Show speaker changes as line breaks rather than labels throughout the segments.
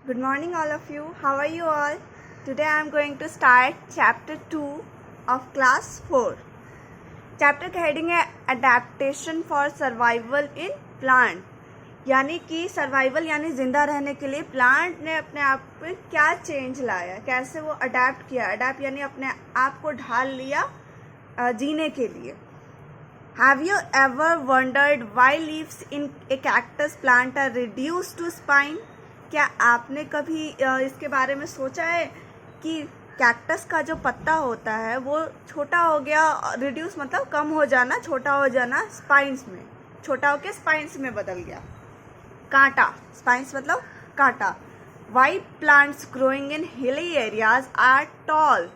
Good morning, all of you. How are you all? Today I am going to start chapter 2 of class 4. Chapter का heading है adaptation for survival in plant, यानी कि survival यानी ज़िंदा रहने के लिए प्लांट ने अपने आप में क्या चेंज लाया, कैसे वो अडेप्ट किया। अडेप्ट यानी अपने आप को ढाल लिया जीने के लिए। Have you ever wondered why leaves in a cactus plant are reduced to spine? क्या आपने कभी इसके बारे में सोचा है कि कैक्टस का जो पत्ता होता है वो छोटा हो गया, रिड्यूस मतलब कम हो जाना, छोटा हो जाना, स्पाइंस में छोटा होकर स्पाइंस में बदल गया। कांटा, स्पाइंस मतलब कांटा। Y plants growing in hilly areas are tall.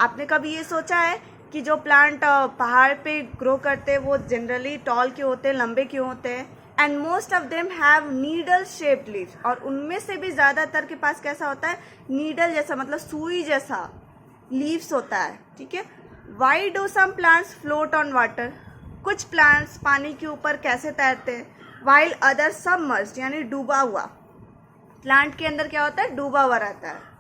आपने कभी ये सोचा है कि जो प्लांट पहाड़ पे ग्रो करते हैं वो जनरली टॉल क्यों होते हैं, लंबे क्यों होते हैं? And most of them have needle shaped leaves, और उनमें से भी ज़्यादातर के पास कैसा होता है, नीडल जैसा मतलब सुई जैसा लीव्स होता है। ठीक है। Why do some plants float on water? कुछ प्लांट्स पानी के ऊपर कैसे तैरते हैं? वाइल अदर सबमर्ज्ड यानी डूबा हुआ। प्लांट के अंदर क्या होता है, डूबा हुआ रहता है।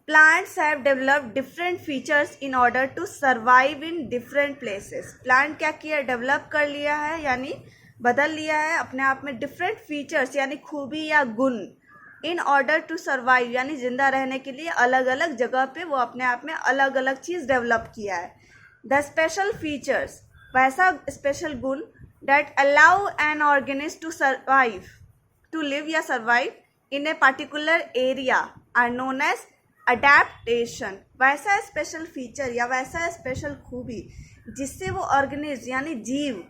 Plants have developed different features in order to survive in different places. Plant क्या किया, डेवलप कर लिया है यानी बदल लिया है अपने आप में डिफरेंट फीचर्स यानी खूबी या गुण। इन ऑर्डर टू सर्वाइव यानी जिंदा रहने के लिए अलग अलग जगह पे वो अपने आप में अलग अलग चीज़ डेवलप किया है। द स्पेशल फीचर्स, वैसा स्पेशल गुण that allow an organism to survive, to live या survive in a particular area are known as adaptation. वैसा स्पेशल फीचर या वैसा स्पेशल खूबी जिससे वो ऑर्गेनिज्म यानी जीव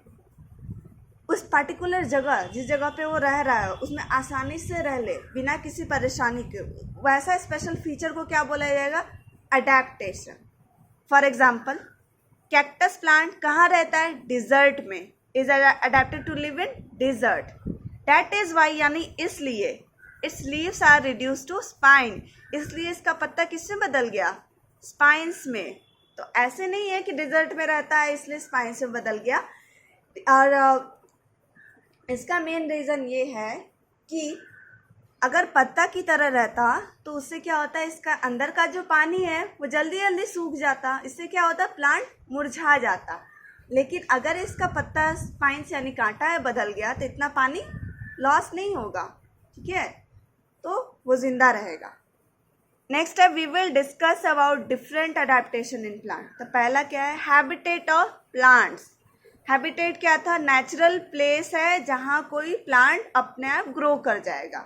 उस पर्टिकुलर जगह, जिस जगह पे वो रह रहा है उसमें आसानी से रह ले बिना किसी परेशानी के, वैसा स्पेशल फीचर को क्या बोला जाएगा, adaptation. For example, cactus plant कहाँ रहता है, डिजर्ट में, is adapted to live in desert. That is why यानी इसलिए its leaves are reduce to spine, इसलिए इसका पत्ता किससे बदल गया, स्पाइंस में। तो ऐसे नहीं है कि डिजर्ट में रहता है इसलिए स्पाइंस में बदल गया। और इसका मेन रीज़न ये है कि अगर पत्ता की तरह रहता तो उससे क्या होता है, इसका अंदर का जो पानी है वो जल्दी जल्दी सूख जाता, इससे क्या होता, प्लांट मुरझा जाता। लेकिन अगर इसका पत्ता स्पाइंस यानी कांटा है बदल गया तो इतना पानी लॉस नहीं होगा। ठीक है, तो वो जिंदा रहेगा। नेक्स्ट है we will discuss about different adaptation in plant. तो पहला क्या है, हैबिटेट ऑफ प्लांट्स। हैबिटेट क्या था, नेचुरल प्लेस है जहाँ कोई प्लांट अपने आप ग्रो कर जाएगा।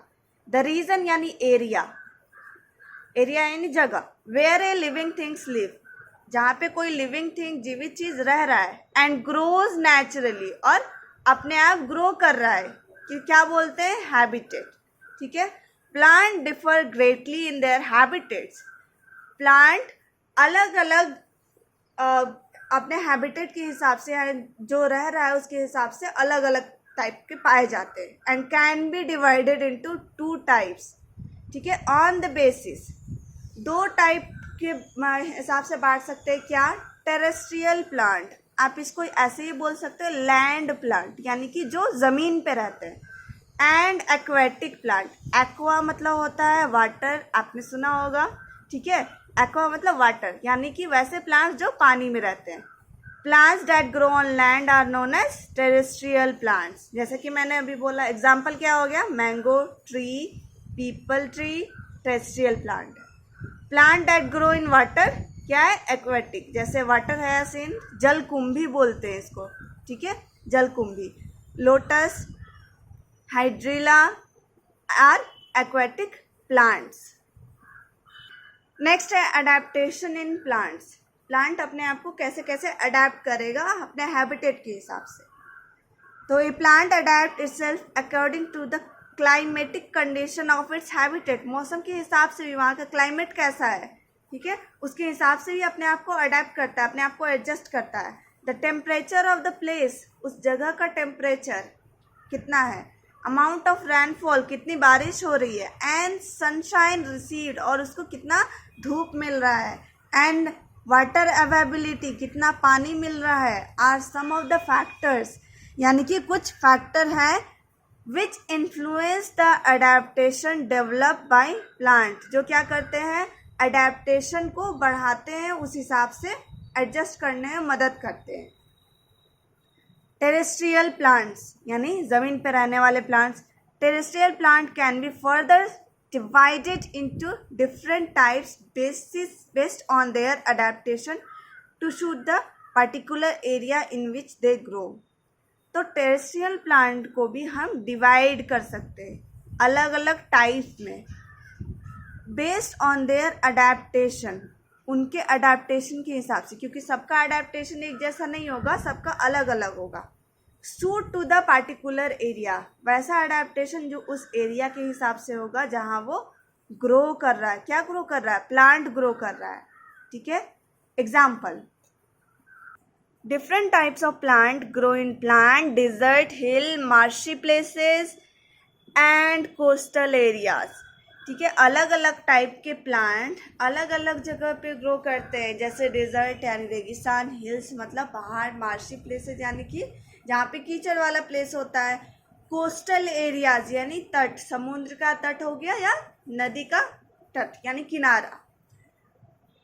द रीजन यानी एरिया, एरिया यानी जगह। Where a living things live, जहाँ पे कोई लिविंग थिंग जीवित चीज रह रहा है, एंड ग्रोज नेचुरली, और अपने आप ग्रो कर रहा है, कि क्या बोलते हैं, हैबिटेट। ठीक है। Plant differ greatly in their habitats. Plant अलग अलग अपने हैबिटेट के हिसाब से, जो रह रहा है उसके हिसाब से अलग अलग टाइप के पाए जाते हैं। And can be divided into 2 types. ठीक है, ऑन द बेसिस, 2 टाइप के हिसाब से बांट सकते हैं। क्या, टेरेस्ट्रियल प्लांट, आप इसको ऐसे ही बोल सकते हैं, लैंड प्लांट यानी कि जो ज़मीन पे रहते हैं, एंड एक्वेटिक प्लांट। एक्वा मतलब होता है वाटर, आपने सुना होगा। ठीक है, एक्वा मतलब वाटर यानी कि वैसे प्लांट्स जो पानी में रहते हैं। Plants that grow on land are known as terrestrial plants. जैसे कि मैंने अभी बोला, एग्जाम्पल क्या हो गया, mango tree, peepal tree, terrestrial plant. Plant that grow in water क्या है, एक्वेटिक, जैसे वाटर है सीन, जलकुंभी बोलते हैं इसको। ठीक है, जलकुंभी। Lotus, hydrilla are aquatic plants. Next है अडेप्टेशन इन प्लांट्स। प्लांट अपने आप को कैसे कैसे अडेप्ट करेगा अपने हैबिटेट के हिसाब से। तो ये plant adapt itself according to the climatic condition of its habitat. मौसम के हिसाब से भी, वहाँ का क्लाइमेट कैसा है, ठीक है, उसके हिसाब से भी अपने आप को अडेप्ट करता है, अपने आप को एडजस्ट करता है। The temperature of the place, उस जगह का टेम्परेचर कितना है, अमाउंट ऑफ रेनफॉल, कितनी बारिश हो रही है, एंड सनशाइन रिसीव्ड, और उसको कितना धूप मिल रहा है, एंड वाटर अवेलेबिलिटी, कितना पानी मिल रहा है, are some of the factors, यानी कि कुछ फैक्टर हैं which influence the adaptation develop by plant, जो क्या करते हैं, अडेप्टेशन को बढ़ाते हैं, उस हिसाब से एडजस्ट करने में मदद करते हैं। टेरेस्ट्रियल प्लांट्स यानी ज़मीन पर रहने वाले plants. Terrestrial plant can be further divided into different types based on their adaptation to suit the particular area in which they grow। तो टेरेस्ट्रियल प्लांट को भी हम डिवाइड कर सकते हैं अलग अलग टाइप में, बेस्ड ऑन देयर अडेप्टेशन, उनके अडेप्टेशन के हिसाब से, क्योंकि सबका अडेप्टेशन एक जैसा नहीं होगा, सबका अलग अलग होगा। Suit to the particular area, वैसा अडेप्टेशन जो उस एरिया के हिसाब से होगा जहाँ वो ग्रो कर रहा है। क्या ग्रो कर रहा है? प्लांट ग्रो कर रहा है। ठीक है, example, different types of plant grow in plant desert, hill, marshy places and coastal areas. ठीक है, अलग अलग टाइप के प्लांट अलग अलग जगह पे ग्रो करते हैं, जैसे डिजर्ट यानी रेगिस्तान, हिल्स मतलब पहाड़, मार्शी प्लेसेस यानी कि जहाँ पे कीचड़ वाला प्लेस होता है, कोस्टल एरियाज यानी तट, समुद्र का तट हो गया या नदी का तट यानी किनारा।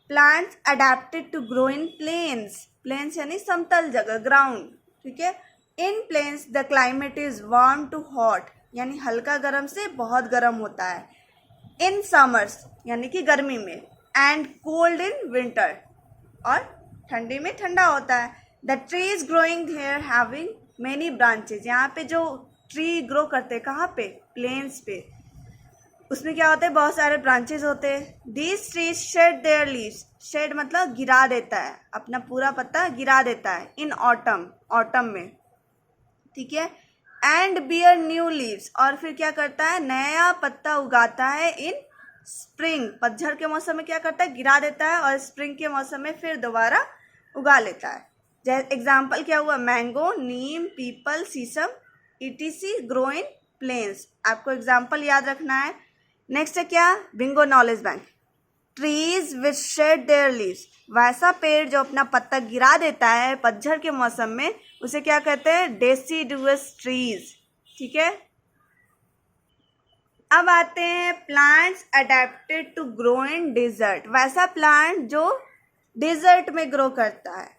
Plants adapted to grow in plains, plains यानी समतल जगह, ग्राउंड। ठीक है, in plains the climate is warm to hot यानी हल्का गर्म से बहुत गर्म होता है। इन समर्स यानी कि गर्मी में, एंड कोल्ड इन विंटर और ठंडी में ठंडा होता है। The trees growing here having many branches, यहाँ पे जो ट्री ग्रो करते हैं कहाँ पे? प्लेन्स पे, उसमें क्या होता है? बहुत सारे ब्रांचेज होते हैं। These trees shed their leaves, shed मतलब गिरा देता है, अपना पूरा पत्ता गिरा देता है। इन ऑटम, ऑटम में। ठीक है, एंड बियर न्यू लीव्स, और फिर क्या करता है? नया पत्ता उगाता है। इन स्प्रिंग, पतझड़ के मौसम में क्या करता है? गिरा देता है, और स्प्रिंग के मौसम में फिर दोबारा उगा लेता है। एग्जाम्पल क्या हुआ? मैंगो, नीम, पीपल, शीशम etc ग्रो इन प्लेन्स। आपको एग्जाम्पल याद रखना है। नेक्स्ट है क्या? Bingo knowledge bank. Trees which shade their leaves, वैसा पेड़ जो अपना पत्ता गिरा देता है पतझड़ के मौसम में, उसे क्या कहते हैं? Deciduous trees. ठीक है, अब आते हैं plants adapted to grow in desert. वैसा प्लांट जो डिजर्ट में ग्रो करता है,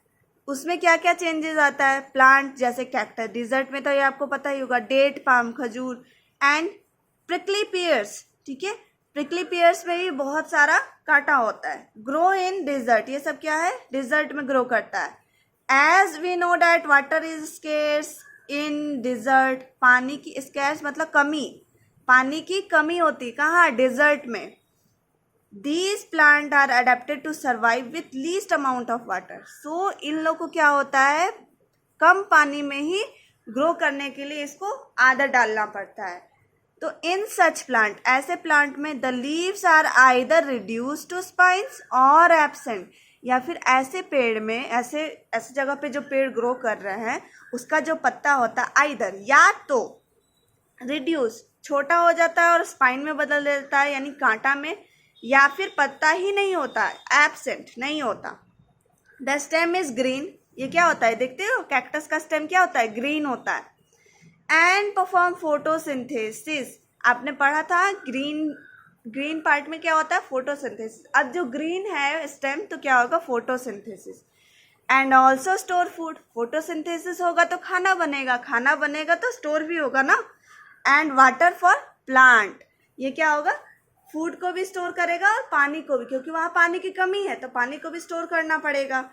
उसमें क्या क्या चेंजेस आता है? प्लांट जैसे कैक्टस, डिजर्ट में तो ये आपको पता ही होगा, डेट पाम, खजूर, एंड प्रिकली पियर्स। ठीक है, प्रिकली पियर्स में भी बहुत सारा कांटा होता है। ग्रो इन डिजर्ट, ये सब क्या है? डिजर्ट में ग्रो करता है। As we know that water is scarce in desert, पानी की, स्केर्स मतलब कमी, पानी की कमी होती कहाँ? डिजर्ट में। These plants are adapted to survive with least amount of water। So इन लोग को क्या होता है? कम पानी में ही ग्रो करने के लिए इसको आदत डालना पड़ता है। तो इन सच प्लांट, ऐसे प्लांट में the leaves are either reduce to spines और एब्सेंट, या फिर ऐसे पेड़ में, ऐसे जगह पे जो पेड़ ग्रो कर रहे हैं उसका जो पत्ता होता है आइदर या तो रिड्यूस, छोटा हो जाता है और स्पाइन में बदल देता है यानी कांटा में, या फिर पत्ता ही नहीं होता है, एब्सेंट नहीं होता। द स्टेम इज ग्रीन, ये क्या होता है? देखते हो कैक्टस का स्टेम क्या होता है? ग्रीन होता है। एंड परफॉर्म फोटोसिंथेसिस, आपने पढ़ा था ग्रीन पार्ट में क्या होता है? फोटोसिंथेसिस। अब जो ग्रीन है स्टेम तो क्या होगा? Photosynthesis. And also store food, photosynthesis होगा तो खाना बनेगा, खाना बनेगा तो स्टोर भी होगा ना। एंड वाटर फॉर प्लांट, ये क्या होगा? फूड को भी स्टोर करेगा और पानी को भी, क्योंकि वहाँ पानी की कमी है तो पानी को भी स्टोर करना पड़ेगा।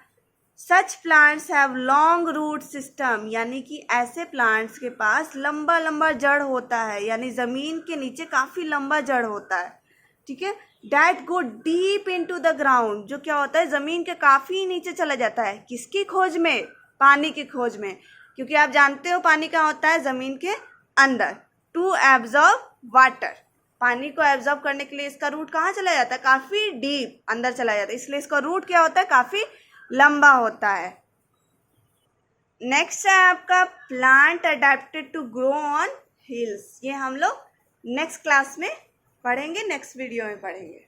सच plants have long route system, यानी कि ऐसे प्लांट्स के पास लंबा लंबा जड़ होता है, यानी ज़मीन के नीचे काफ़ी लंबा जड़ होता है। ठीक है, that go deep into the ground, जो क्या होता है? ज़मीन के काफ़ी नीचे चला जाता है। किसकी खोज में? पानी की खोज में, क्योंकि आप जानते हो पानी कहाँ होता है? ज़मीन के अंदर। टू एब्जॉर्ब वाटर, पानी को एब्जॉर्ब करने के लिए इसका रूट कहाँ चला जाता है? काफ़ी डीप अंदर चला जाता है, इसलिए इसका रूट क्या होता है? काफ़ी लंबा होता है। नेक्स्ट है आपका plant adapted to grow on hills. ये हम लोग नेक्स्ट क्लास में पढ़ेंगे, नेक्स्ट वीडियो में पढ़ेंगे।